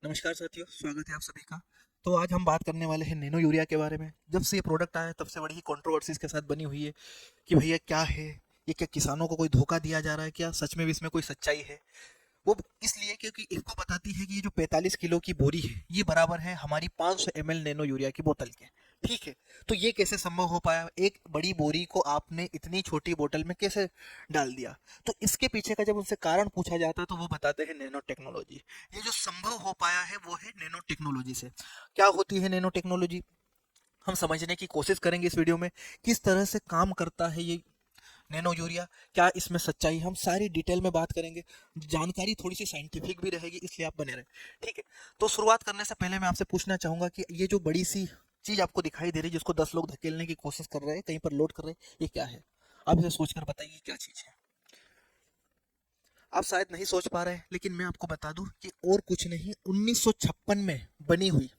नमस्कार साथियों, स्वागत है आप सभी का। तो आज हम बात करने वाले हैं नैनो यूरिया के बारे में। जब से ये प्रोडक्ट आया है तब से बड़ी ही कंट्रोवर्सीज के साथ बनी हुई है कि भैया क्या है ये, क्या किसानों को कोई धोखा दिया जा रहा है, क्या सच में भी इसमें कोई सच्चाई है। वो इसलिए क्योंकि इसको बताती है कि ये जो 45 किलो की बोरी है ये बराबर है हमारी 500 ml नैनो यूरिया की बोतल के। ठीक है, तो ये कैसे संभव हो पाया, एक बड़ी बोरी को आपने इतनी छोटी बोतल में कैसे डाल दिया। तो इसके पीछे का जब उनसे कारण पूछा जाता है तो वो बताते हैं नैनो टेक्नोलॉजी। ये जो संभव हो पाया है वो है नैनो टेक्नोलॉजी से। क्या होती है नैनो टेक्नोलॉजी, हम समझने की कोशिश करेंगे इस वीडियो में। किस तरह से काम करता है ये नैनो यूरिया, क्या इसमें सच्चाई, हम सारी डिटेल में बात करेंगे। जानकारी थोड़ी सी साइंटिफिक भी रहेगी, इसलिए आप बने रहें। ठीक है, तो शुरुआत करने से पहले मैं आपसे पूछना चाहूंगा कि ये जो बड़ी सी चीज आपको दिखाई दे रही है जिसको 10 लोग धकेलने की कोशिश कर रहे हैं, कहीं पर लोड कर रहे हैं, ये क्या है? आप इसे सोचकर बताइए क्या चीज है। आप शायद नहीं सोच पा रहे हैं, लेकिन मैं आपको बता दूं कि और कुछ नहीं, 1956 में बनी हुई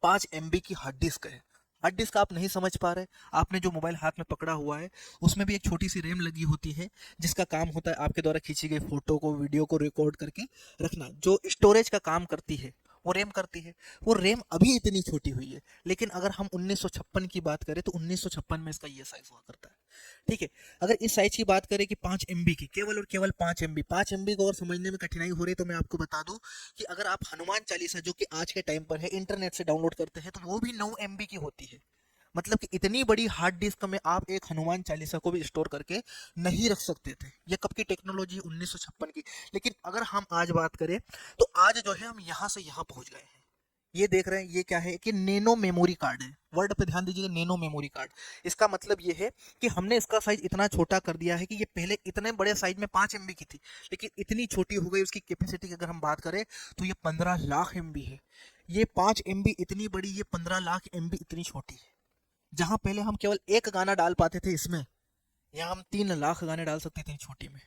5 MB की हार्ड डिस्क है। हार्ड डिस्क आप नहीं समझ पा रहे, आपने जो मोबाइल हाथ में पकड़ा हुआ है उसमें भी एक छोटी सी रैम लगी होती है जिसका काम होता है आपके द्वारा खींची गई फोटो को, वीडियो को रिकॉर्ड करके रखना। जो स्टोरेज का काम करती है वो रैम करती है। वो रैम अभी इतनी छोटी हुई है, लेकिन अगर हम 1956 की बात करें तो 1956 में इसका ये साइज हुआ करता है। ठीक है, अगर इस साइज की बात करें कि 5 MB की, केवल और केवल 5 MB, 5 MB को और समझने में कठिनाई हो रही है तो मैं आपको बता दूं कि अगर आप हनुमान चालीसा जो कि आज के टाइम पर है इंटरनेट से डाउनलोड करते हैं तो वो भी 9 MB की होती है। मतलब कि इतनी बड़ी हार्ड डिस्क में आप एक हनुमान चालीसा को भी स्टोर करके नहीं रख सकते थे। ये कब की टेक्नोलॉजी, 1956 की। लेकिन अगर हम आज बात करें तो आज जो है हम यहाँ से यहाँ पहुंच गए हैं। ये देख रहे हैं, ये क्या है कि नैनो मेमोरी कार्ड है। वर्ड पे ध्यान दीजिएगा, नैनो मेमोरी कार्ड। इसका मतलब ये है कि हमने इसका साइज इतना छोटा कर दिया है कि ये पहले इतने बड़े साइज में 5 MB की थी, लेकिन इतनी छोटी हो गई। उसकी कैपेसिटी की अगर हम बात करें तो ये 15 लाख MB है। ये 5 MB इतनी बड़ी, ये 15 लाख MB इतनी छोटी है। जहां पहले हम केवल एक गाना डाल पाते थे इसमें, यहाँ हम 3 लाख गाने डाल सकते थे छोटी में।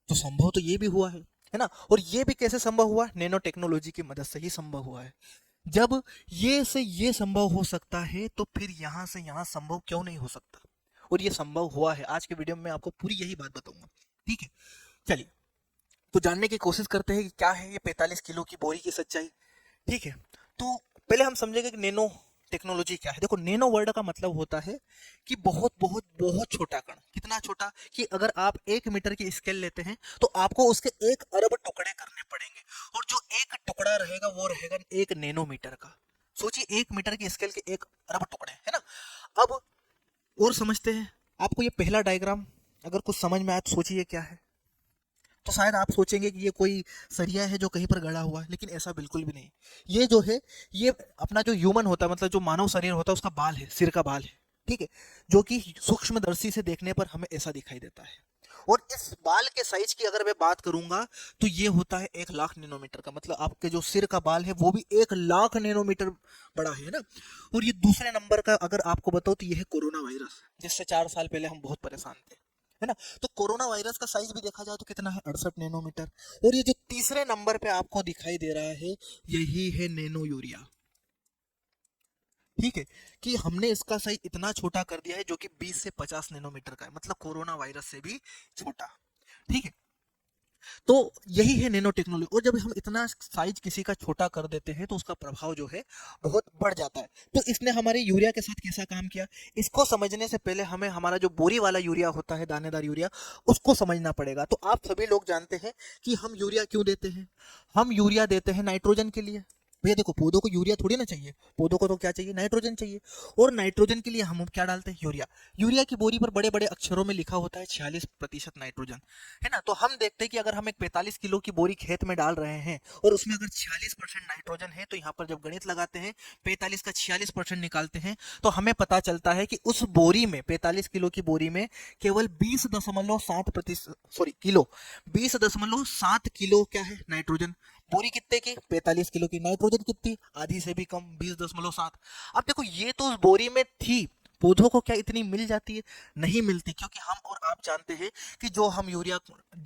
तो संभव तो ये भी हुआ है ना। और ये भी कैसे संभव हुआ, नैनो टेक्नोलॉजी की मदद से ही संभव हुआ है। जब ये से ये संभव हो सकता है तो फिर यहाँ से यहाँ संभव क्यों नहीं हो सकता। और ये संभव हुआ है, आज के वीडियो में मैं आपको पूरी यही बात बताऊंगा। ठीक है, चलिए तो जानने की कोशिश करते हैं कि क्या है ये 45 किलो की बोरी की सच्चाई। ठीक है, तो पहले हम समझेंगे कि नैनो टेक्नोलॉजी क्या है। देखो, नैनो वर्ड का मतलब होता है कि बहुत बहुत बहुत छोटा कण। कितना छोटा कि अगर आप 1 मीटर की स्केल लेते हैं तो आपको उसके 1 अरब टुकड़े करने पड़ेंगे, और जो एक टुकड़ा रहेगा वो रहेगा 1 नैनोमीटर का। सोचिए, 1 मीटर की स्केल के 1 अरब टुकड़े, है ना। अब और समझते हैं। आपको ये पहला डायग्राम अगर कुछ समझ में आए तो सोचिए क्या है। तो शायद आप सोचेंगे कि ये कोई सरिया है जो कहीं पर गड़ा हुआ है, लेकिन ऐसा बिल्कुल भी नहीं। ये जो है, ये अपना जो ह्यूमन होता है, मतलब जो मानव शरीर होता है, उसका बाल है, सिर का बाल है। ठीक है, जो कि सूक्ष्मदर्शी से देखने पर हमें ऐसा दिखाई देता है। और इस बाल के साइज की अगर मैं बात करूंगा तो ये होता है 1 लाख नैनोमीटर का। मतलब आपके जो सिर का बाल है वो भी 1 लाख नैनोमीटर बड़ा है ना। और ये दूसरे नंबर का अगर आपको बताओ तो ये है कोरोना वायरस, जिससे 4 साल पहले हम बहुत परेशान थे, है ना। तो कोरोना वायरस का साइज भी देखा जाए तो कितना है, 68 नैनोमीटर। और ये जो तीसरे नंबर पे आपको दिखाई दे रहा है यही है नैनो यूरिया। ठीक है, कि हमने इसका साइज इतना छोटा कर दिया है जो कि 20 से 50 नैनोमीटर का है, मतलब कोरोना वायरस से भी छोटा। ठीक है, तो यही है नैनो टेक्नोलॉजी। और जब हम इतना साइज किसी का छोटा कर देते हैं तो उसका प्रभाव जो है बहुत बढ़ जाता है। तो इसने हमारे यूरिया के साथ कैसा काम किया, इसको समझने से पहले हमें हमारा जो बोरी वाला यूरिया होता है, दानेदार यूरिया, उसको समझना पड़ेगा। तो आप सभी लोग जानते हैं कि हम यूरिया क्यों देते हैं। हम यूरिया देते हैं नाइट्रोजन के लिए। भैया देखो, पौधों को यूरिया थोड़ी ना चाहिए, पौधों को तो क्या चाहिए, नाइट्रोजन चाहिए। और नाइट्रोजन के लिए हम क्या डालते हैं, यूरिया। यूरिया की बोरी पर बड़े बड़े अक्षरों में लिखा होता है 46% नाइट्रोजन, है ना। तो हम देखते हैं कि अगर हम एक 45 किलो की बोरी खेत में डाल रहे हैं और उसमें अगर 46% नाइट्रोजन है, तो यहाँ पर जब गणित लगाते हैं 45 का 46% निकालते हैं तो हमें पता चलता है कि उस बोरी में, 45 किलो की बोरी में केवल 20.7% सॉरी किलो, 20.7 किलो क्या है, नाइट्रोजन। बोरी कितने की, 45 किलो की। नाइट्रोजन कितनी, आधी से भी कम, 20.7। अब देखो, ये तो उस बोरी में थी पौधों को क्या इतनी मिल जाती है? नहीं मिलती, क्योंकि हम और आप जानते हैं कि जो हम यूरिया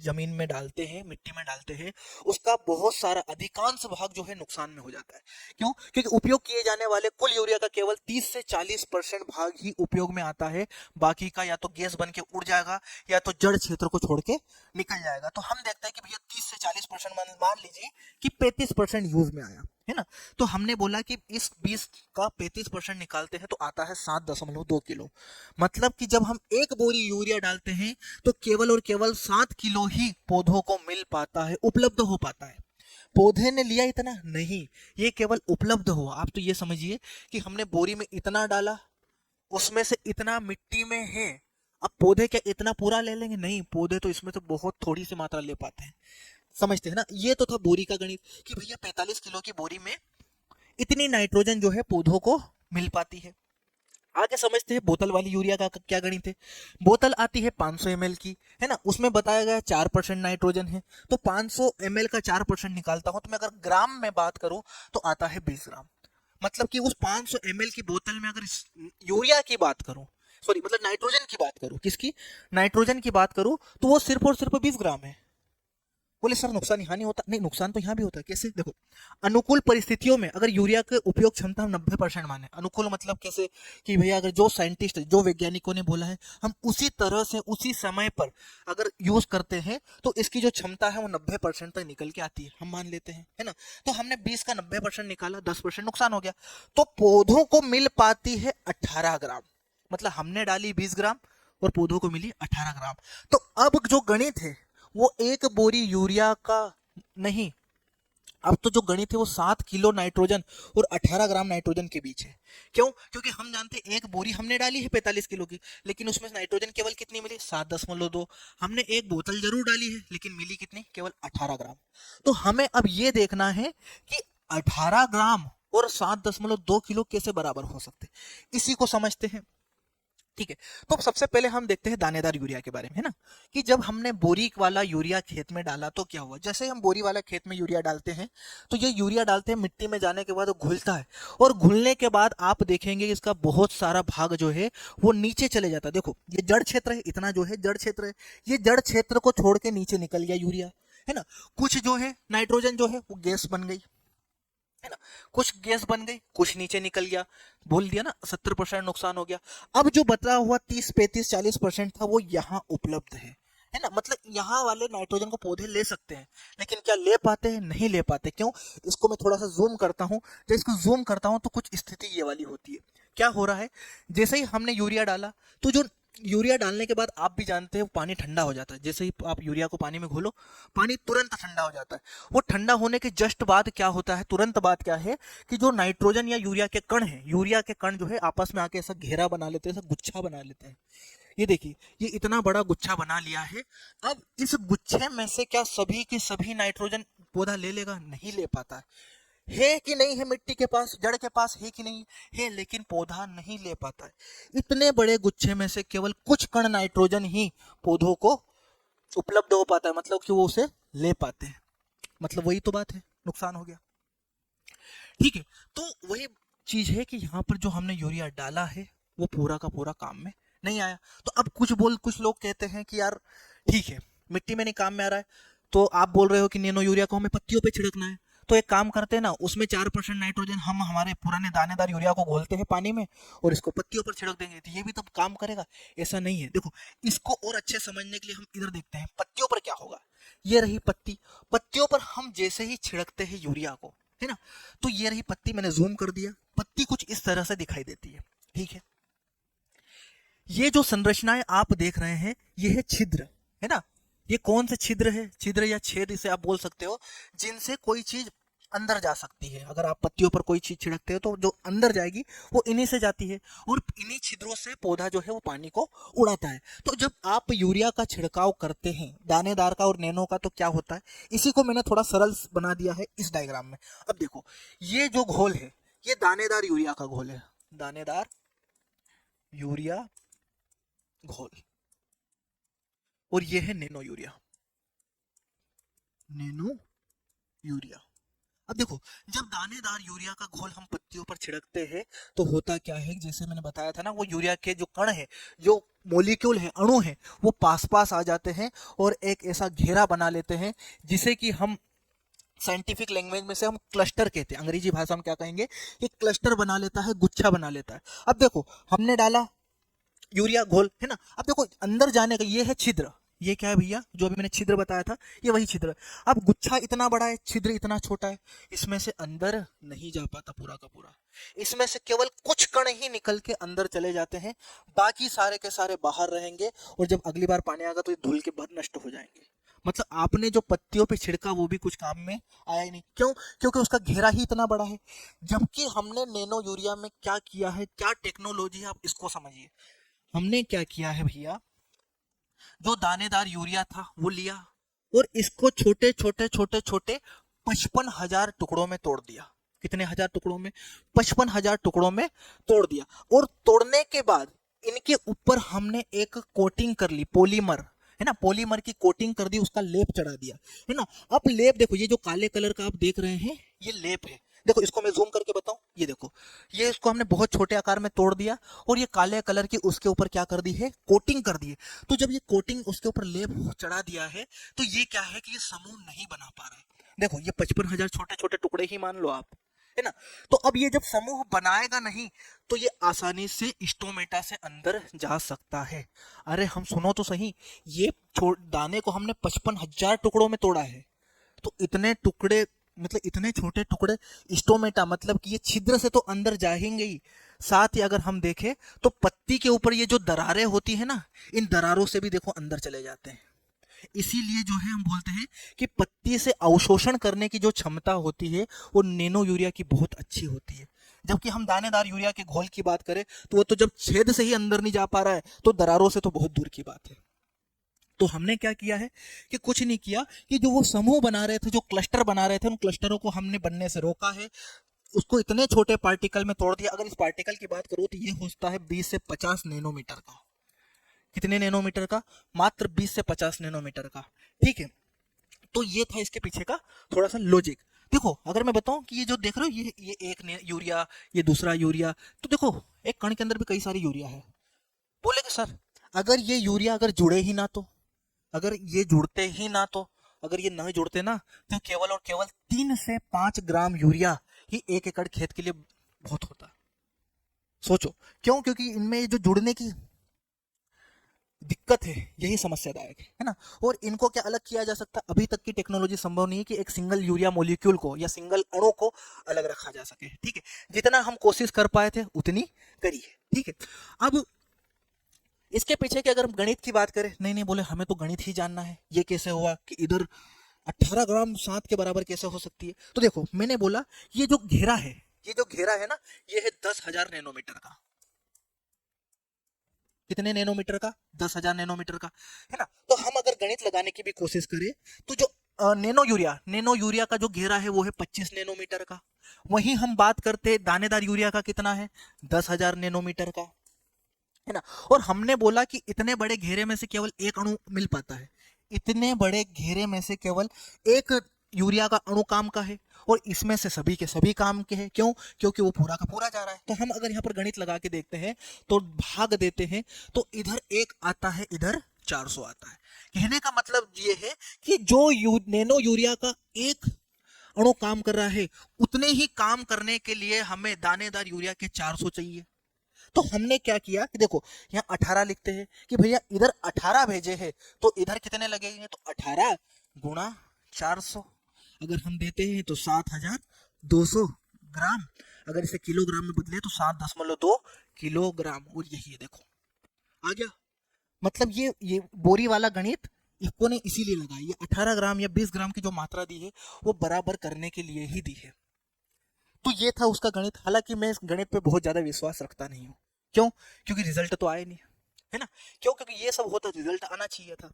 जमीन में डालते हैं, मिट्टी में डालते हैं, उसका बहुत सारा अधिकांश भाग जो है नुकसान में हो जाता है। क्यों? क्योंकि उपयोग किए जाने वाले कुल यूरिया का केवल 30 से 40% भाग ही उपयोग में आता है। बाकी का या तो गैस बन के उड़ जाएगा या तो जड़ क्षेत्र को छोड़ के निकल जाएगा। तो हम देखते हैं कि भैया 30 से 40% मान लीजिए कि 35% यूज में आया है ना। तो हमने बोला कि इस 20 का 35% निकालते हैं तो आता है 7.2 किलो। मतलब कि जब हम एक बोरी यूरिया डालते हैं तो केवल और केवल 7 किलो ही पौधों को मिल पाता है, उपलब्ध हो पाता है। पौधे ने लिया इतना नहीं, ये केवल उपलब्ध हुआ। आप तो ये समझिए कि हमने बोरी में इतना डाला, उसमें से इतना मिट्टी में है। अब पौधे क्या इतना पूरा ले लेंगे? नहीं, पौधे तो इसमें तो बहुत थोड़ी सी मात्रा ले पाते हैं। समझते हैं ना? ये तो था बोरी का गणित कि भैया 45 किलो की बोरी में इतनी नाइट्रोजन जो है पौधों को मिल पाती है। आगे समझते हैं बोतल वाली यूरिया का क्या गणित है। बोतल आती है 500 ml की, है ना। उसमें बताया गया 4% नाइट्रोजन है। तो 500 ml का 4% निकालता हूं तो मैं अगर ग्राम में बात करूं तो आता है 20 ग्राम। मतलब कि उस 500 ml की बोतल में अगर यूरिया की बात करूं, सॉरी मतलब नाइट्रोजन की बात करूं, किसकी? नाइट्रोजन की बात करूं, तो वो सिर्फ और सिर्फ 20 ग्राम है। बोले सर नुकसान यहाँ नहीं होता? नहीं, नुकसान तो यहाँ भी होता है। कैसे? देखो, अनुकूल परिस्थितियों में अगर यूरिया की उपयोग क्षमता हम 90% माने, अनुकूल मतलब कैसे कि भैया अगर जो साइंटिस्ट, जो वैज्ञानिकों ने बोला है, हम उसी तरह से उसी समय पर अगर यूज करते हैं तो इसकी जो क्षमता है वो 90% तक निकल के आती है, हम मान लेते हैं, है ना। तो हमने 20 का 90% निकाला, 10% नुकसान हो गया। तो पौधों को मिल पाती है 18 ग्राम। मतलब हमने डाली 20 ग्राम और पौधों को मिली 18 ग्राम। तो अब जो गणित है वो एक बोरी यूरिया का नहीं, अब तो जो गणित है वो 7 किलो नाइट्रोजन और 18 ग्राम नाइट्रोजन के बीच है। क्यों? क्योंकि हम जानते हैं एक बोरी हमने डाली है 45 किलो की, लेकिन उसमें नाइट्रोजन केवल कितनी मिली? 7.2। हमने एक बोतल जरूर डाली है लेकिन मिली कितनी? केवल 18 ग्राम। तो हमें अब ये देखना है कि 18 ग्राम और 7.2 किलो कैसे बराबर हो सकते, इसी को समझते हैं। ठीक है। तो सबसे पहले हम देखते हैं दानेदार यूरिया के बारे में, है ना। कि जब हमने बोरी वाला यूरिया खेत में डाला तो क्या हुआ? जैसे हम बोरी वाला खेत में यूरिया डालते हैं तो ये यूरिया डालते हैं, मिट्टी में जाने के बाद वो घुलता है, और घुलने के बाद आप देखेंगे इसका बहुत सारा भाग जो है वो नीचे चले जाता है। देखो ये जड़ क्षेत्र है, इतना जो है जड़ क्षेत्र है, ये जड़ क्षेत्र को छोड़ के नीचे निकल गया यूरिया, है ना। कुछ जो है नाइट्रोजन जो है वो गैस बन गई, है ना। कुछ गैस बन गई, कुछ नीचे निकल गया। बोल दिया ना 70% नुकसान हो गया। अब जो बचा हुआ 30, 35, 40% था वो यहाँ उपलब्ध है ना। मतलब यहाँ वाले नाइट्रोजन को पौधे ले सकते हैं, लेकिन क्या ले पाते हैं? नहीं ले पाते। क्यों? इसको मैं थोड़ा सा जूम करता हूँ। जब इसको जूम करता हूँ तो कुछ स्थिति ये वाली होती है। क्या हो रहा है? जैसे ही हमने यूरिया डाला तो जो यूरिया डालने के बाद आप भी जानते हैं पानी ठंडा हो जाता है। जैसे ही आप यूरिया को पानी में घोलो, पानी तुरंत ठंडा हो जाता है। वो ठंडा होने के जस्ट बाद क्या होता है, तुरंत बाद क्या है कि जो नाइट्रोजन या यूरिया के कण है, यूरिया के कण जो है आपस में आके ऐसा घेरा बना लेते हैं, ऐसा गुच्छा बना लेते हैं। ये देखिए, ये इतना बड़ा गुच्छा बना लिया है। अब इस गुच्छे में से क्या सभी के सभी नाइट्रोजन पौधा ले लेगा? नहीं ले पाता है कि नहीं है? मिट्टी के पास, जड़ के पास है कि नहीं है, लेकिन पौधा नहीं ले पाता है। इतने बड़े गुच्छे में से केवल कुछ कण नाइट्रोजन ही पौधों को उपलब्ध हो पाता है, मतलब कि वो उसे ले पाते हैं। मतलब वही तो बात है, नुकसान हो गया। ठीक है। तो वही चीज है कि यहाँ पर जो हमने यूरिया डाला है वो पूरा का पूरा काम में नहीं आया। तो अब कुछ लोग कहते हैं कि यार ठीक है, मिट्टी में नहीं काम में आ रहा है, तो आप बोल रहे हो कि नैनो यूरिया को हमें पत्तियों पे छिड़कना है। तो एक काम करते हैं ना, उसमें 4% नाइट्रोजन हम हमारे पुराने दानेदार यूरिया को घोलते हैं पानी में और इसको पत्तियों पर छिड़क देंगे, तो ये भी तो काम करेगा। ऐसा नहीं है। देखो, इसको और अच्छे समझने के लिए हम इधर देखते हैं पत्तियों पर क्या होगा। ये रही पत्ती, पत्तियों पर हम जैसे ही छिड़कते हैं यूरिया को, है ना, तो ये रही पत्ती, मैंने जूम कर दिया, पत्ती कुछ इस तरह से दिखाई देती है। ठीक है। ये जो संरचनाएं आप देख रहे हैं ये है छिद्र, है ना। ये कौन से छिद्र है? छिद्र या छेद इसे आप बोल सकते हो, जिनसे कोई चीज अंदर जा सकती है। अगर आप पत्तियों पर कोई चीज छिड़कते हो तो जो अंदर जाएगी वो इन्हीं से जाती है, और इन्हीं छिद्रों से पौधा जो है वो पानी को उड़ाता है। तो जब आप यूरिया का छिड़काव करते हैं, दानेदार का और नैनो का, तो क्या होता है, इसी को मैंने थोड़ा सरल बना दिया है इस डायग्राम में। अब देखो, ये जो घोल है ये दानेदार यूरिया का घोल है, दानेदार यूरिया घोल, और ये है नैनो यूरिया, नैनो यूरिया। अब देखो, जब दानेदार यूरिया का घोल हम पत्तियों पर छिड़कते हैं तो होता क्या है, जैसे मैंने बताया था ना, वो यूरिया के जो कण है, जो मोलिक्यूल है, अणु है, वो पास पास आ जाते हैं और एक ऐसा घेरा बना लेते हैं जिसे कि हम साइंटिफिक लैंग्वेज में से हम क्लस्टर कहते हैं, अंग्रेजी भाषा में क्या कहेंगे, ये क्लस्टर बना लेता है, गुच्छा बना लेता है। अब देखो, हमने डाला यूरिया घोल, है ना, अब देखो अंदर जाने का ये है छिद्र, ये क्या है भैया, जो अभी मैंने छिद्र बताया था, ये वही छिद्र। अब गुच्छा इतना बड़ा है, छिद्र इतना छोटा है, इसमें से अंदर नहीं जा पाता पूरा का पूरा, इसमें से केवल कुछ कण ही निकल के अंदर चले जाते हैं, बाकी सारे के सारे बाहर रहेंगे, और जब अगली बार पानी आएगा तो ये धुल के बाद नष्ट हो जाएंगे। मतलब आपने जो पत्तियों पे छिड़का वो भी कुछ काम में आया ही नहीं, क्यों? क्योंकि उसका घेरा ही इतना बड़ा है। जबकि हमने नैनो यूरिया में क्या किया है, क्या टेक्नोलॉजी है, आप इसको समझिए। हमने क्या किया है भैया, जो दानेदार यूरिया था वो लिया और इसको छोटे छोटे छोटे छोटे 55,000 टुकड़ों में तोड़ दिया। कितने हजार टुकड़ों में? 55,000 टुकड़ों में तोड़ दिया। और तोड़ने के बाद इनके ऊपर हमने एक कोटिंग कर ली, पॉलीमर, है ना, पॉलीमर की कोटिंग कर दी, उसका लेप चढ़ा दिया, है ना। अब लेप देखो, ये जो काले कलर का आप देख रहे हैं ये लेप है। देखो इसको मैं जूम करके बताऊं, ये देखो, ये इसको हमने बहुत छोटे आकार में तोड़ दिया और ये काले कलर की उसके ऊपर क्या कर दी है, कोटिंग कर दी है। तो जब ये कोटिंग उसके ऊपर लेप चढ़ा दिया है तो ये क्या है कि ये समूह नहीं बना पा रहा है। देखो ये 55,000 छोटे छोटे टुकड़े ही मान लो आप, है ना। तो अब ये जब समूह बनाएगा नहीं तो ये आसानी से स्टोमेटा से अंदर जा सकता है। अरे हम सुनो तो सही, ये दाने को हमने 55,000 टुकड़ों में तोड़ा है, तो इतने टुकड़े, मतलब इतने छोटे टुकड़े स्टोमेटा, मतलब कि ये छिद्र से तो अंदर जाएंगे ही, साथ ही अगर हम देखें तो पत्ती के ऊपर ये जो दरारें होती है ना, इन दरारों से भी देखो अंदर चले जाते हैं। इसीलिए जो है हम बोलते हैं कि पत्ती से अवशोषण करने की जो क्षमता होती है वो नैनो यूरिया की बहुत अच्छी होती है। जबकि हम दानेदार यूरिया के घोल की बात करें तो वो तो जब छेद से ही अंदर नहीं जा पा रहा है तो दरारों से तो बहुत दूर की बात है। तो हमने क्या किया है कि कुछ नहीं किया, कि जो वो समूह बना रहे थे, जो क्लस्टर बना रहे थे, उन क्लस्टरों को हमने बनने से रोका है, उसको इतने छोटे पार्टिकल में तोड़ दिया। अगर इस पार्टिकल की बात करूं तो ये होता है 20 से 50 नैनोमीटर का। कितने नैनोमीटर का? मात्र 20 से 50 नैनोमीटर का। ठीक है, तो ये था इसके पीछे का थोड़ा सा लॉजिक। देखो अगर मैं बताऊं कि ये जो देख रहे हो, ये एक यूरिया, ये दूसरा यूरिया, तो देखो एक कण के अंदर भी कई सारी यूरिया है। बोलेगे सर अगर ये यूरिया अगर जुड़े ही ना तो, अगर ये जुड़ते ही ना तो, अगर ये नहीं जुड़ते ना तो केवल और केवल 3 से 5 ग्राम यूरिया ही 1 एकड़ खेत के लिए बहुत होता। सोचो क्यों? क्योंकि इनमें ये जो जुड़ने की दिक्कत है यही समस्यादायक है ना। और इनको क्या अलग किया जा सकता? अभी तक की टेक्नोलॉजी संभव नहीं है कि एक सिंगल यूरिया मॉलिक्यूल को या सिंगल अणु को अलग रखा जा सके। ठीक है, जितना हम कोशिश कर पाए थे उतनी करी है। ठीक है, अब इसके पीछे की अगर हम गणित की बात करें, नहीं नहीं बोले हमें तो गणित ही जानना है, ये कैसे हुआ कि इधर 18 ग्राम 7 के बराबर कैसे हो सकती है? तो देखो मैंने बोला ये जो घेरा है, ये जो घेरा है ना, ये है 10,000 नैनोमीटर का। कितने नैनोमीटर का? 10,000 नैनोमीटर का, है ना। तो हम अगर गणित लगाने की भी कोशिश करें तो जो नैनो यूरिया का जो घेरा है वो है 25 नैनोमीटर का। वहीं हम बात करते दानेदार यूरिया का, कितना है? 10,000 नैनोमीटर का, है ना। और हमने बोला कि इतने बड़े घेरे में से केवल एक अणु मिल पाता है, इतने बड़े घेरे में से केवल एक यूरिया का अणु काम का है, और इसमें से सभी के सभी काम के हैं। क्यों? क्योंकि वो पूरा का पूरा जा रहा है। तो हम अगर यहाँ पर गणित लगा के देखते हैं तो भाग देते हैं तो इधर 1 आता है, इधर 400 आता है। कहने का मतलब ये है कि जो नैनो यूरिया का एक अणु काम कर रहा है, उतने ही काम करने के लिए हमें दानेदार यूरिया के 400 चाहिए। तो हमने क्या किया कि देखो यहाँ 18 लिखते हैं कि भैया इधर 18 भेजे हैं तो इधर कितने लगेंगे, तो 18 गुणा 400, अगर हम देते हैं तो 7,200 ग्राम। अगर इसे किलोग्राम में बदले तो 7.2 किलोग्राम। और यही है देखो आ गया। मतलब ये बोरी वाला गणित इसको ने इसीलिए लगाया, ये 18 ग्राम या 20 ग्राम की जो मात्रा दी है वो बराबर करने के लिए ही दी है। तो ये था उसका गणित। हालांकि मैं इस गणित पे बहुत ज्यादा विश्वास रखता नहीं हूँ। क्यों? क्योंकि रिजल्ट तो आया नहीं, है ना। क्यों? क्योंकि ये सब होता रिजल्ट आना चाहिए था।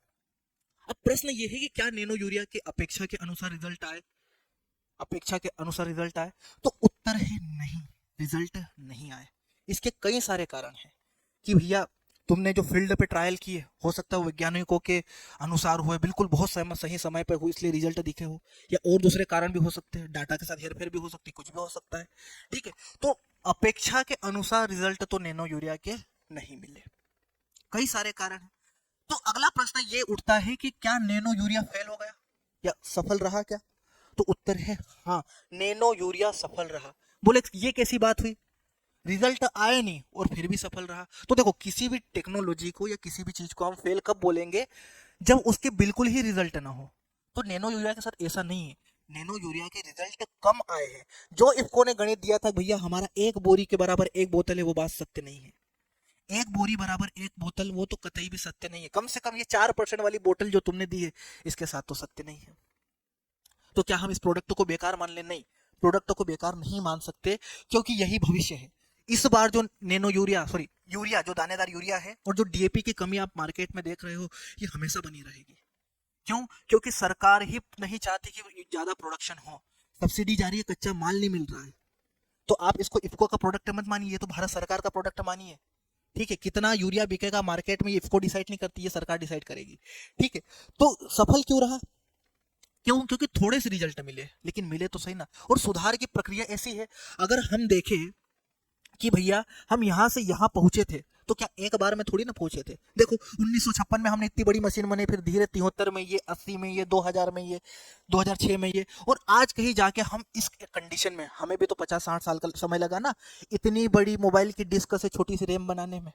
अब प्रश्न ये है कि क्या नैनो यूरिया के अपेक्षा के अनुसार रिजल्ट आए? अपेक्षा के अनुसार रिजल्ट आए? तो उत्तर है नहीं, रिजल्ट नहीं आए। इसके कई सारे कारण हैं कि भैया तुमने जो फील्ड पे ट्रायल किए हो सकता है वैज्ञानिकों के अनुसार हुए, बिल्कुल बहुत सही समय पर हुए इसलिए रिजल्ट दिखे हो, या और दूसरे कारण भी हो सकते हैं, डाटा के साथ हेरफेर भी हो सकती है, कुछ भी हो सकता है। ठीक है, तो अपेक्षा के अनुसार रिजल्ट तो नैनो यूरिया के नहीं मिले, कई सारे कारण हैं। तो अगला प्रश्न ये उठता है कि क्या नैनो यूरिया फेल हो गया या सफल रहा क्या? तो उत्तर है हाँ, नैनो यूरिया सफल रहा। बोले ये कैसी बात हुई, रिजल्ट आए नहीं और फिर भी सफल रहा? तो देखो, किसी भी टेक्नोलॉजी को या किसी भी चीज को हम फेल कब बोलेंगे, जब उसके बिल्कुल ही रिजल्ट ना हो। तो नैनो यूरिया के साथ ऐसा नहीं है, नैनो यूरिया के रिजल्ट कम आए हैं। जो इफको ने गणित दिया था भैया हमारा एक बोरी के बराबर एक बोतल है, वो बात सत्य नहीं है। एक बोरी बराबर एक बोतल, वो तो कतई भी सत्य नहीं है। कम से कम ये 4% वाली बोतल जो तुमने दी है, इसके साथ तो सत्य नहीं है। तो क्या हम इस प्रोडक्ट को बेकार मान ले? नहीं, प्रोडक्ट को बेकार नहीं मान सकते, क्योंकि यही भविष्य है। इस बार जो नैनो यूरिया यूरिया जो दानेदार यूरिया है और जो डीएपी की कमी आप मार्केट में देख रहे हो, ये हमेशा बनी रहेगी। क्यों? क्योंकि सरकार ही नहीं चाहती कि ज्यादा प्रोडक्शन हो, सब्सिडी जा रही है, कच्चा माल नहीं मिल रहा है। तो आप इसको इफको का प्रोडक्ट मत मानिए, ये तो भारत सरकार का प्रोडक्ट मानिए। ठीक है, कितना यूरिया बिकेगा मार्केट में, ये इफको डिसाइड नहीं करती, ये सरकार डिसाइड करेगी। ठीक है, तो सफल क्यों रहा? क्यों? क्योंकि थोड़े से रिजल्ट मिले, लेकिन मिले तो सही ना। और सुधार की प्रक्रिया ऐसी है, अगर हम देखें कि भैया हम यहाँ से यहाँ पहुंचे थे, तो क्या एक बार में थोड़ी ना पहुंचे थे। देखो 1956 में हमने इतनी बड़ी मशीन बनाई, फिर धीरे 73 में ये, 80 में ये, 2000 में ये, 2006 में ये, और आज कहीं जाके हम इस कंडीशन में, हमें भी तो 50-60 साल का समय लगा ना इतनी बड़ी मोबाइल की डिस्क से छोटी सी रैम बनाने में।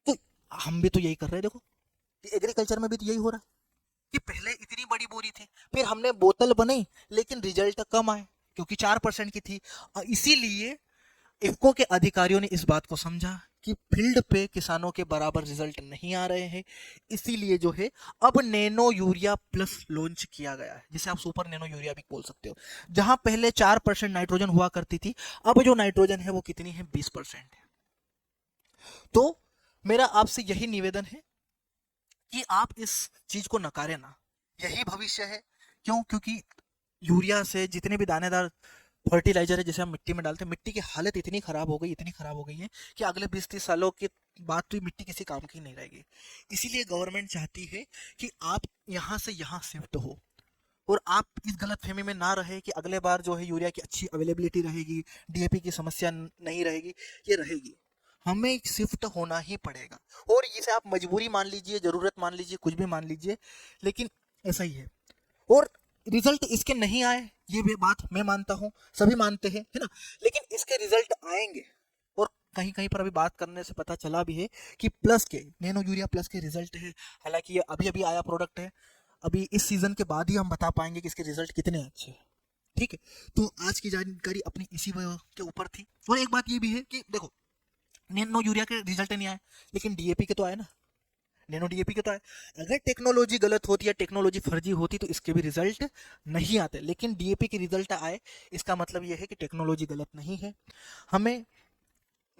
तो हम भी तो यही कर रहे हैं। देखो एग्रीकल्चर में भी तो यही हो रहा है कि पहले इतनी बड़ी बोरी थी, फिर हमने बोतल बनाई, लेकिन रिजल्ट कम आए क्योंकि 4% की थी। इसीलिए इफको के अधिकारियों ने इस बात को समझा कि फील्ड पे किसानों के बराबर रिजल्ट नहीं आ रहे हैं, इसीलिए जो है अब नैनो यूरिया प्लस लॉन्च किया गया है, जिसे आप सुपर नैनो यूरिया भी बोल सकते हो। जहां पहले 4% नाइट्रोजन हुआ करती थी, अब जो नाइट्रोजन है वो कितनी है? 20% है। तो मेरा आपसे यही निवेदन है कि आप इस चीज को नकारे ना, यही भविष्य है। क्यों? क्योंकि यूरिया से जितने भी दानेदार फर्टिलाइजर है जिसे हम मिट्टी में डालते हैं, मिट्टी की हालत इतनी खराब हो गई, इतनी खराब हो गई है कि अगले 20-30 सालों के बाद तो ये मिट्टी किसी काम की नहीं रहेगी। इसीलिए गवर्नमेंट चाहती है कि आप यहाँ से यहाँ शिफ्ट हो, और आप इस गलत फहमी में ना रहे कि अगले बार जो है यूरिया की अच्छी अवेलेबिलिटी रहेगी, डीएपी की समस्या नहीं रहेगी। ये रहेगी, हमें शिफ्ट होना ही पड़ेगा। और इसे आप मजबूरी मान लीजिए, जरूरत मान लीजिए, कुछ भी मान लीजिए, लेकिन ऐसा ही है। और रिजल्ट इसके नहीं आए, ये भी बात मैं मानता हूँ, सभी मानते हैं, है ना, लेकिन इसके रिजल्ट आएंगे। और कहीं कहीं पर अभी बात करने से पता चला भी है कि प्लस के, नैनो यूरिया प्लस के रिजल्ट है। हालांकि ये अभी अभी आया प्रोडक्ट है, अभी इस सीजन के बाद ही हम बता पाएंगे कि इसके रिजल्ट कितने अच्छे हैं। ठीक है, तो आज की जानकारी अपनी इसी के ऊपर थी। और एक बात ये भी है कि देखो, नैनो यूरिया के रिजल्ट नहीं आए, लेकिन डीएपी के तो आए ना, नैनो डीएपी के तो आए। अगर टेक्नोलॉजी गलत होती या टेक्नोलॉजी फर्जी होती तो इसके भी रिजल्ट नहीं आते, लेकिन डीएपी के रिजल्ट आए, इसका मतलब यह है कि टेक्नोलॉजी गलत नहीं है। हमें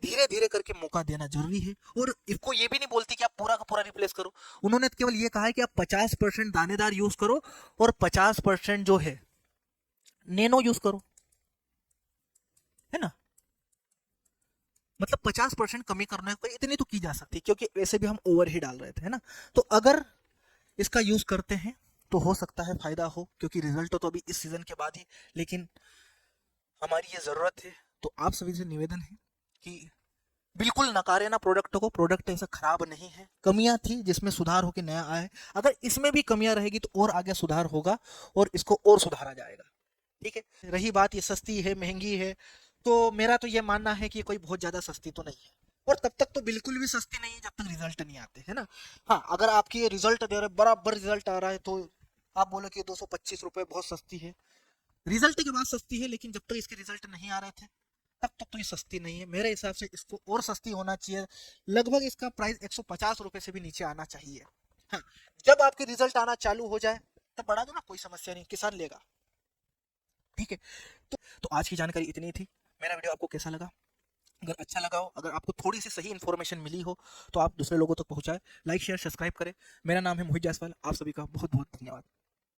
धीरे धीरे करके मौका देना जरूरी है। और इसको ये भी नहीं बोलती कि आप पूरा का पूरा रिप्लेस करो, उन्होंने केवल ये कहा है कि आप 50% दानेदार यूज करो और 50% जो है नैनो यूज करो, है ना। मतलब 50% कमी करने को इतनी तो की जा सकती, क्योंकि वैसे भी हम ओवर ही डाल रहे थे, है ना। तो अगर इसका यूज करते हैं तो हो सकता है फायदा हो, क्योंकि रिजल्ट तो अभी इस सीजन के बाद ही, लेकिन हमारी ये जरूरत है। तो आप सभी से निवेदन है कि बिल्कुल नकारे ना प्रोडक्ट को, प्रोडक्ट ऐसा खराब नहीं है, कमियां थी जिसमें सुधार होकर नया आया। अगर इसमें भी कमियां रहेगी तो और आगे सुधार होगा और इसको और सुधारा जाएगा। ठीक है, रही बात ये सस्ती है महंगी है, तो मेरा तो ये मानना है कि कोई बहुत ज्यादा सस्ती तो नहीं है, और तब तक तो बिल्कुल भी सस्ती नहीं है जब तक रिजल्ट नहीं आते, है ना। हाँ, अगर आपकी रिजल्ट दे रहे, बराबर रिजल्ट आ रहा है, तो आप बोलो कि 225 रुपए बहुत सस्ती है, रिजल्ट के बाद सस्ती है, लेकिन जब तक इसके रिजल्ट नहीं आ रहे थे तब तक तो ये सस्ती नहीं है। मेरे हिसाब से इसको और सस्ती होना चाहिए, लगभग इसका प्राइस 150 रुपए से भी नीचे आना चाहिए। हाँ, जब आपके रिजल्ट आना चालू हो जाए तब बढ़ा दो ना, कोई समस्या नहीं, किसान लेगा। ठीक है, तो आज की जानकारी इतनी थी। मेरा वीडियो आपको कैसा लगा? अगर अच्छा लगा हो, अगर आपको थोड़ी सी सही इन्फॉर्मेशन मिली हो, तो आप दूसरे लोगों तक पहुंचाए, लाइक शेयर सब्सक्राइब करें। मेरा नाम है मोहित जायसवाल, आप सभी का बहुत बहुत धन्यवाद।